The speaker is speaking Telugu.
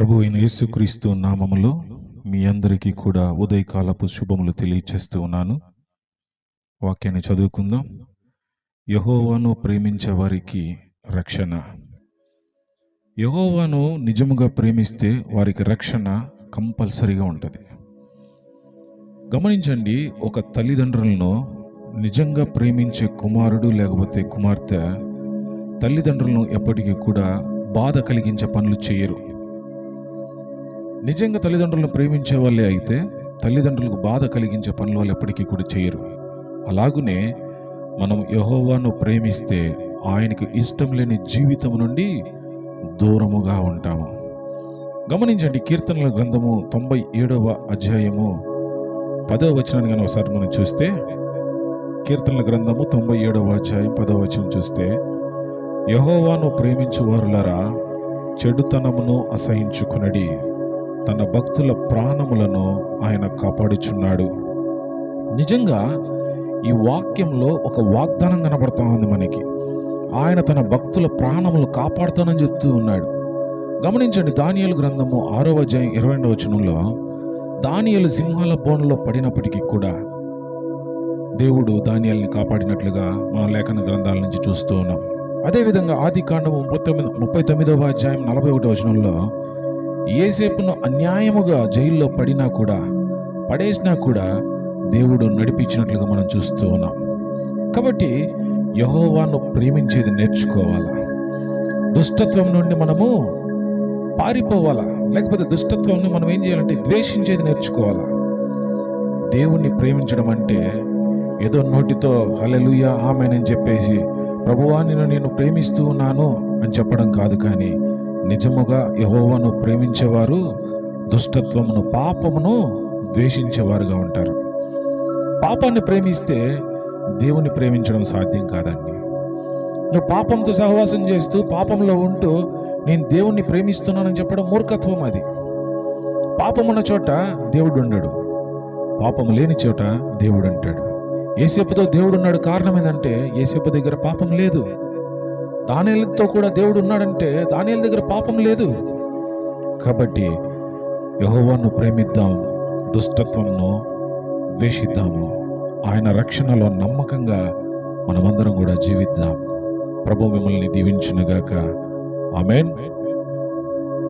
ప్రభు అయిన యేసుక్రీస్తు నామములో మీ అందరికీ కూడా ఉదయకాలపు శుభములు తెలియచేస్తూ ఉన్నాను. వాక్యాన్ని చదువుకుందాం. యెహోవాను ప్రేమించే వారికి రక్షణ. యెహోవాను నిజముగా ప్రేమిస్తే వారికి రక్షణ కంపల్సరీగా ఉంటుంది. గమనించండి, ఒక తల్లిదండ్రులను నిజంగా ప్రేమించే కుమారుడు లేకపోతే కుమార్తె తల్లిదండ్రులను ఎప్పటికీ కూడా బాధ కలిగించే పనులు చేయరు. నిజంగా తల్లిదండ్రులను ప్రేమించే వాళ్ళే అయితే తల్లిదండ్రులకు బాధ కలిగించే పనులు వాళ్ళు ఎప్పటికీ కూడా చేయరు. అలాగునే మనం యెహోవాను ప్రేమిస్తే ఆయనకు ఇష్టం లేని జీవితం నుండి దూరముగా ఉంటాము. గమనించండి, కీర్తనల గ్రంథము 97వ అధ్యాయము 10వ వచనాన్ని కానీ ఒకసారి మనం చూస్తే, కీర్తనల గ్రంథము 97వ అధ్యాయం 10వ వచనం చూస్తే, యెహోవాను ప్రేమించు వారులారా చెడుతనమును అసహించుకునడి, తన భక్తుల ప్రాణములను ఆయన కాపాడుచున్నాడు. నిజంగా ఈ వాక్యంలో ఒక వాగ్దానం కనబడతా ఉంది మనకి. ఆయన తన భక్తుల ప్రాణములు కాపాడుతానని చెప్తూ ఉన్నాడు. గమనించండి, దానియేలు గ్రంథము 6వ అధ్యాయం 22వ వచనంలో, దానియేలు సింహాల బోనులో పడినప్పటికీ కూడా దేవుడు దానియేలుని కాపాడినట్లుగా మన లేఖన గ్రంథాల నుంచి చూస్తూ ఉన్నాం. అదేవిధంగా ఆదికాండము 39వ అధ్యాయం 41వ వచనంలో, యోసేపును అన్యాయముగా జైల్లో పడేసినా కూడా దేవుడు నడిపించినట్లుగా మనం చూస్తూ ఉన్నాం. కాబట్టి యెహోవాను ప్రేమించేది నేర్చుకోవాలా. దుష్టత్వం నుండి మనము పారిపోవాలా, లేకపోతే దుష్టత్వాన్ని మనం ఏం చేయాలంటే ద్వేషించేది నేర్చుకోవాలా. దేవుణ్ణి ప్రేమించడం అంటే ఏదో నోటితో హల్లెలూయా ఆమేన్ అని చెప్పేసి ప్రభువా నేను ప్రేమిస్తూ ఉన్నాను అని చెప్పడం కాదు. కానీ నిజముగా యెహోవాను ప్రేమించేవారు దుష్టత్వమును, పాపమును ద్వేషించేవారుగా ఉంటారు. పాపాన్ని ప్రేమిస్తే దేవుని ప్రేమించడం సాధ్యం కాదండి. నువ్వు పాపంతో సహవాసం చేస్తూ పాపంలో ఉంటూ నేను దేవుణ్ణి ప్రేమిస్తున్నానని చెప్పడం మూర్ఖత్వం. అది పాపం ఉన్న చోట దేవుడు ఉండడు, పాపం లేని చోట దేవుడు అంటాడు. యోసేపుతో దేవుడు ఉన్నాడు. కారణం ఏంటంటే యోసేపు దగ్గర పాపం లేదు. దానియేలుతో కూడా దేవుడు ఉన్నాడంటే దానియేలు దగ్గర పాపం లేదు. కాబట్టి యెహోవాను ప్రేమిద్దాం, దుష్టత్వంను ద్వేషిద్దాము. ఆయన రక్షణలో నమ్మకంగా మనమందరం కూడా జీవిద్దాం. ప్రభు మిమ్మల్ని దీవించునుగాక. ఆమేన్.